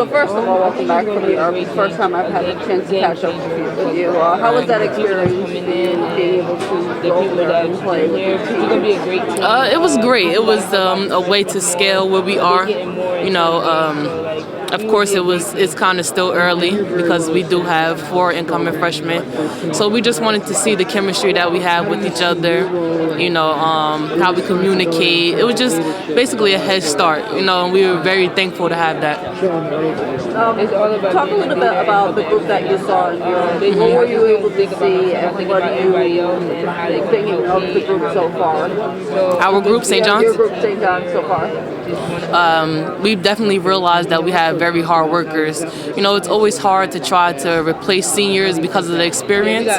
So first of all, welcome back from the Army. First time I've had a chance to catch up with you. How was that experience being able to go over there and play with your team? It was great. It was a way to scale where we are. Of course, it's kind of still early because we do have 4 incoming freshmen. So we just wanted to see the chemistry that we have with each other, how we communicate. It was just basically a head start, and we were very thankful to have that. Talk a little bit about the group that you saw in Europe. What were you able to see, and what are you thinking of the group so far? Our group, St. John's? Your group, St. John's, so far. We've definitely realized that we have very hard workers. It's always hard to try to replace seniors because of the experience,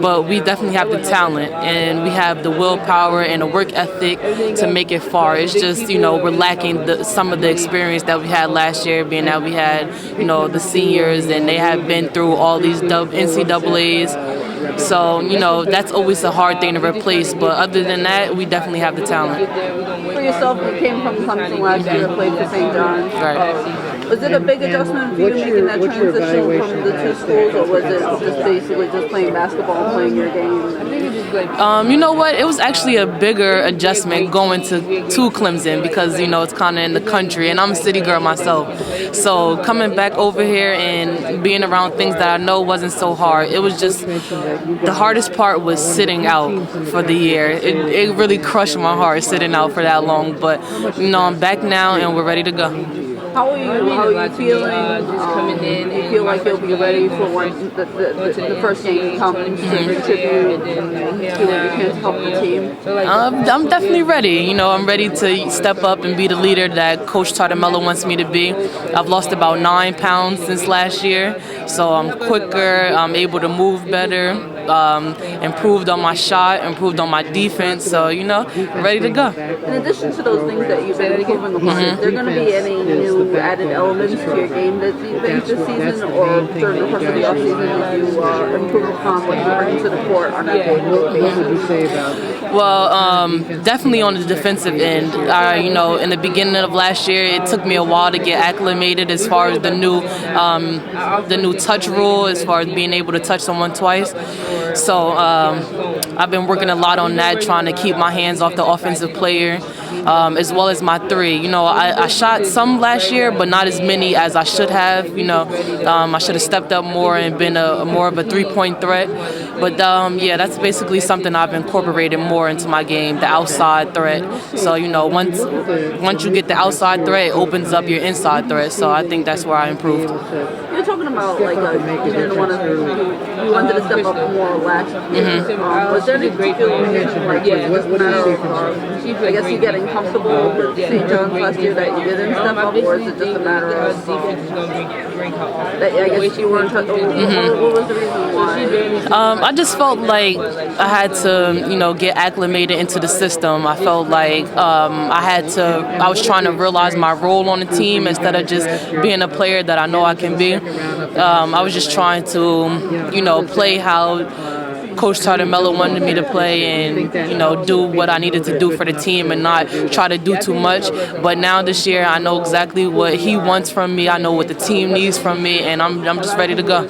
but we definitely have the talent and we have the willpower and the work ethic to make it far. It's just, we're lacking some of the experience that we had last year, being that we had, the seniors and they have been through all these NCAAs. So, that's always a hard thing to replace, but other than that, we definitely have the talent. For yourself, you came from Thompson last year, played for St. John's. Right. Was it a big adjustment for you making that transition from the 2 schools, or was it just basically just playing basketball and playing your game? You know what? It was actually a bigger adjustment going to Clemson because, it's kind of in the country, and I'm a city girl myself. So coming back over here and being around things that I know wasn't so hard. It was just the hardest part was sitting out for the year. It really crushed my heart sitting out for that long. But, I'm back now and we're ready to go. How are you feeling? Do you feel like you'll be ready for when the first game comes to contribute and do what you can to help the team? I'm definitely ready. I'm ready to step up and be the leader that Coach Tartamello wants me to be. I've lost about 9 pounds since last year, so I'm quicker, I'm able to move better, improved on my shot, improved on my defense, so, ready to go. In addition to those things that you've been improving upon, is there going to be any new added elements to your game this season, or during the course of the offseason that you improve upon what you bring to the court on that day-to-day basis? Well, definitely on the defensive end. In the beginning of last year, it took me a while to get acclimated as far as the new touch rule, as far as being able to touch someone twice. So I've been working a lot on that, trying to keep my hands off the offensive player, as well as my 3. I shot some last year, but not as many as I should have. I should have stepped up more and been more of a 3-point threat. But that's basically something I've incorporated more into my game, the outside threat. So once you get the outside threat, it opens up your inside threat. So I think that's where I improved. You're talking about you didn't want to, you wanted to step up more last year. Was there any particular reason, just a matter of, I guess you getting comfortable with St. John's last year that you didn't step up, or is it just a matter of that I guess you weren't? What was the reason why? I just felt like I had to, get acclimated into the system. I felt like I was trying to realize my role on the team instead of just being a player that I know I can be. I was just trying to, play how Coach Tartamello wanted me to play and, do what I needed to do for the team and not try to do too much. But now this year, I know exactly what he wants from me. I know what the team needs from me, and I'm just ready to go.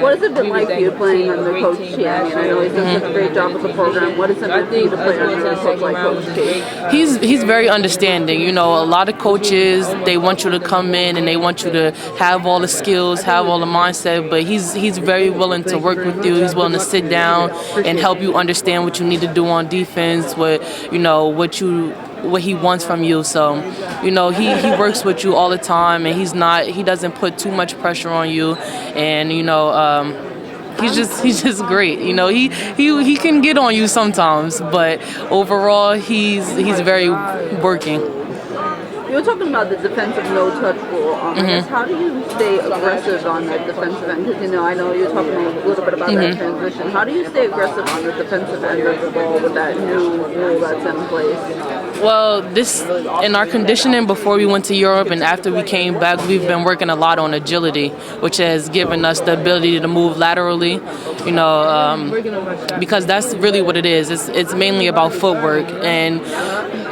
What has it been like for you playing under Coach T? I know he's done such a great job with the program. What has it been for you to play under a coach like Coach T? He's very understanding. A lot of coaches, they want you to come in and they want you to have all the skills, have all the mindset, but he's very willing to work with you. He's willing to sit down and help you understand what you need to do on defense, what he wants from you. So, he works with you all the time, and he doesn't put too much pressure on you, and he's just great. He can get on you sometimes, but overall he's very working. You were talking about the defensive no-touch rule. I guess how do you stay aggressive on the defensive end? Because, I know you're talking a little bit about that transition. How do you stay aggressive on the defensive end of the ball with that new rule that's in place? Well, in our conditioning before we went to Europe and after we came back, we've been working a lot on agility, which has given us the ability to move laterally, because that's really what it is. It's mainly about footwork. And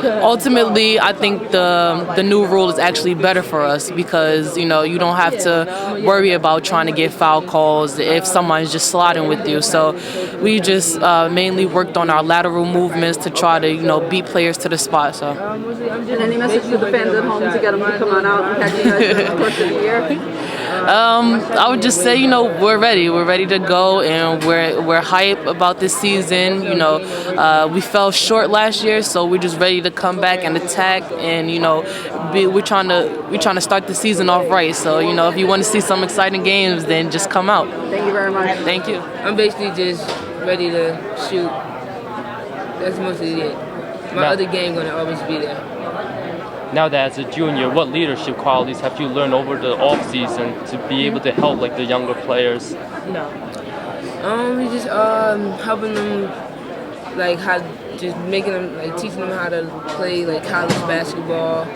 ultimately, I think the new rule is actually better for us because, you don't have to worry about trying to get foul calls if someone's just sliding with you. So we just mainly worked on our lateral movements to try to, beat players to the spot. So. And any message to the fans at home to get them to come on out and catch you guys during the course of the year? I would just say, we're ready. We're ready to go, and we're hype about this season. We fell short last year, so we're just ready to come back and attack. And we're trying to start the season off right. So if you want to see some exciting games, then just come out. Thank you very much. Thank you. I'm basically just ready to shoot. That's mostly it. My other game gonna always be there. Now that as a junior, what leadership qualities have you learned over the off season to be able to help the younger players? We just helping them how just making them teaching them how to play college basketball,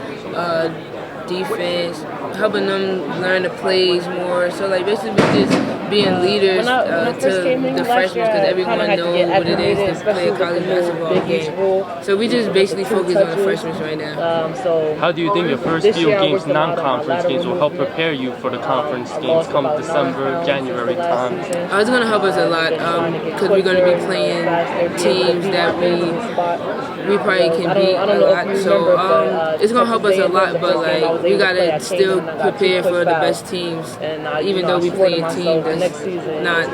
defense, helping them learn the plays more. So basically just being leaders to the freshmen because everyone knows what it is to play a college basketball game. So we just basically focus on the freshmen right now. How do you think your first few games, non-conference games, will help prepare you for the conference games come December, January time? It's going to help us a lot because we're going to be playing teams that we probably can beat a lot. So it's going to help us a lot, but we got to still prepare for the best teams, even though we play a team that's not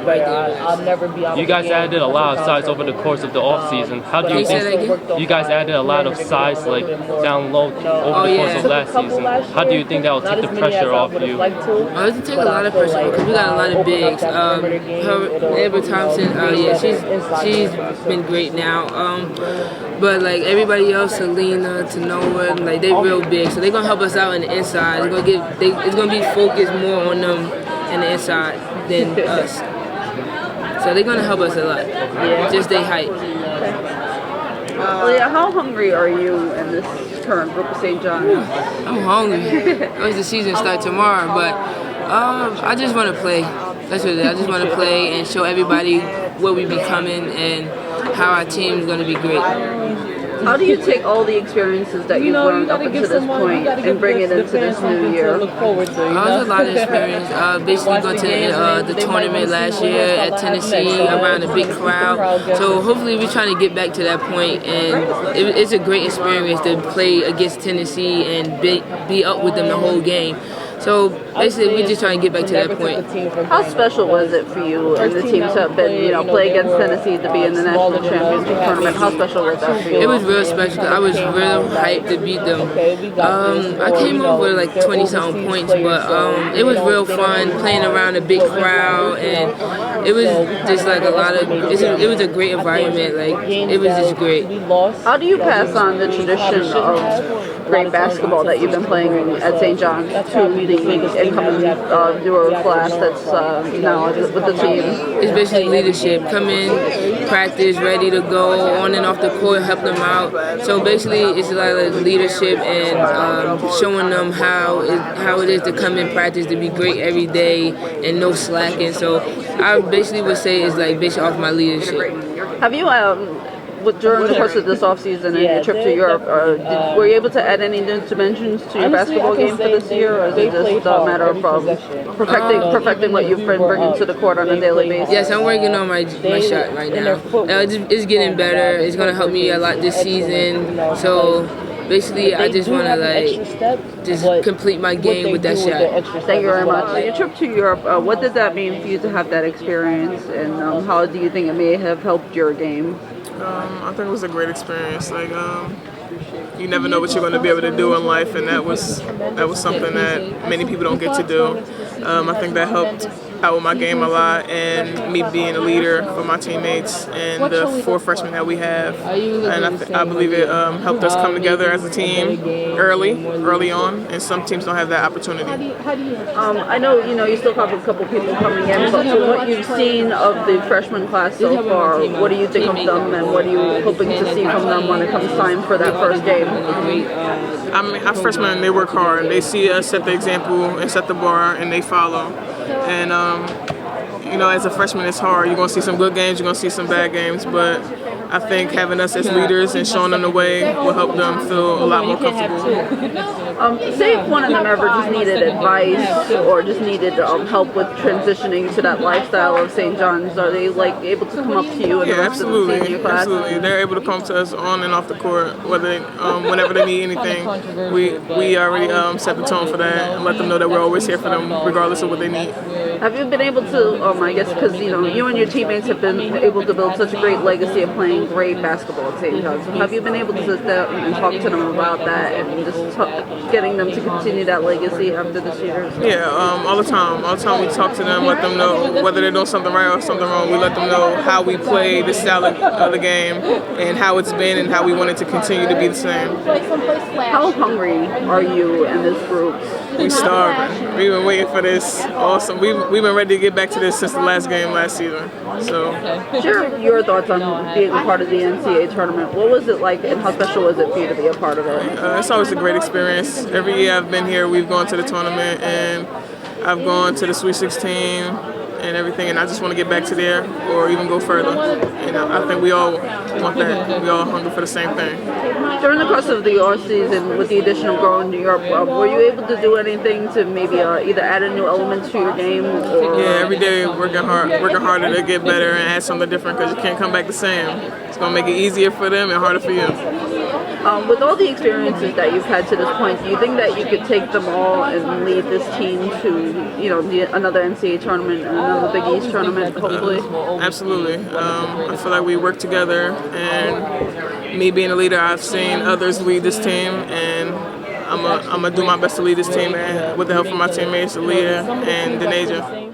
right there. You guys added a lot of size over the course of the off season. How do you think you guys added a lot of size down low over the course of last season? How do you think that will take the pressure off you? It will take a lot of pressure off because we got a lot of bigs. Thompson, she's been great now. But everybody else, Aliyyah, Danaejah, they real big, so they're gonna help us out in the inside. It's gonna be focused more on them in the inside than us. So they're gonna help us a lot. Just they height. Aliyyah, how hungry are you in this current group of St. John? I'm hungry. The season start tomorrow, but I just want to play. That's what it is. I just want to play and show everybody what we becoming and how our team is going to be great. How do you take all the experiences that you've learned up until this point and bring it into this new year? It was a lot of experience. Basically going to the tournament last year at Tennessee around a big crowd. So hopefully we're trying to get back to that point, and it's a great experience to play against Tennessee and be up with them the whole game. So basically, we're just trying to get back to that point. How special was it for you and the team to have been, play against Tennessee to be in the national championship tournament? How special was that for you? It was real special. I was real hyped to beat them. I came up with 20-something points, but it was real fun playing around a big crowd, and it was just a lot of. It was a great environment. It was just great. How do you pass on the tradition of great basketball that you've been playing at St. John's to the incoming newer class that's now with the team? It's basically leadership. Come in, practice, ready to go, on and off the court, help them out. So basically, it's a lot of leadership and showing them how it is to come in practice, to be great every day and no slacking. So I basically would say it's based off my leadership. Have you during the course of this offseason and your trip to Europe, were you able to add any new dimensions to your basketball game for this year, or is it just a matter of perfecting what you've been bringing to the court on a daily basis? Yes, I'm working on my shot right now. It's getting better. It's going to help me a lot this season. So basically, I just want to just complete my game with that shot. Thank you very much. Your trip to Europe, what did that mean for you to have that experience, and how do you think it may have helped your game? I think it was a great experience. You never know what you're going to be able to do in life, and that was something that many people don't get to do. I think that helped out with my game a lot, and me being a leader for my teammates and the 4 freshmen that we have. And I believe it helped us come together as a team early on, and some teams don't have that opportunity. I know you still have a couple people coming in, but from what you've seen of the freshman class so far, what do you think of them, and what are you hoping to see from them when it comes time for that first game? Our freshmen, they work hard. They see us set the example and set the bar, and they follow. And as a freshman, it's hard. You're going to see some good games, you're going to see some bad games, but I think having us as leaders and showing them the way will help them feel a lot more comfortable. Say if one of them ever just needed advice or just needed help with transitioning to that lifestyle of St. John's, are they like able to come up to you and the rest of the senior class? Absolutely. They're able to come to us on and off the court, whenever they need anything. We already set the tone for that and let them know that we're always here for them, regardless of what they need. Have you been able to, I guess because you and your teammates have been able to build such a great legacy of playing great basketball at St. John's. Have you been able to sit down and talk to them about that and just getting them to continue that legacy after this year? Yeah, all the time. All the time we talk to them, let them know whether they're doing something right or something wrong. We let them know how we play this style of the game and how it's been and how we want it to continue to be the same. How hungry are you and this group? We starving. We've been waiting for this. Awesome. We've been ready to get back to this since the last game last season. So share your thoughts on being a part of the NCAA tournament. What was it like and how special was it for you to be a part of it? It's always a great experience. Every year I've been here, we've gone to the tournament and I've gone to the Sweet 16 and everything, and I just want to get back to there or even go further. And I think we all want that. We all hunger for the same thing. During the course of the off-season, with the addition of growing New York, were you able to do anything to maybe either add a new element to your game? Or yeah, every day working harder to get better and add something different because you can't come back the same. It's going to make it easier for them and harder for you. With all the experiences that you've had to this point, do you think that you could take them all and lead this team to, another NCAA tournament and another Big East tournament, hopefully? Absolutely. I feel like we work together, and me being a leader, I've seen others lead this team, and I'm gonna do my best to lead this team with the help of my teammates, Aliyyah and Danaejah.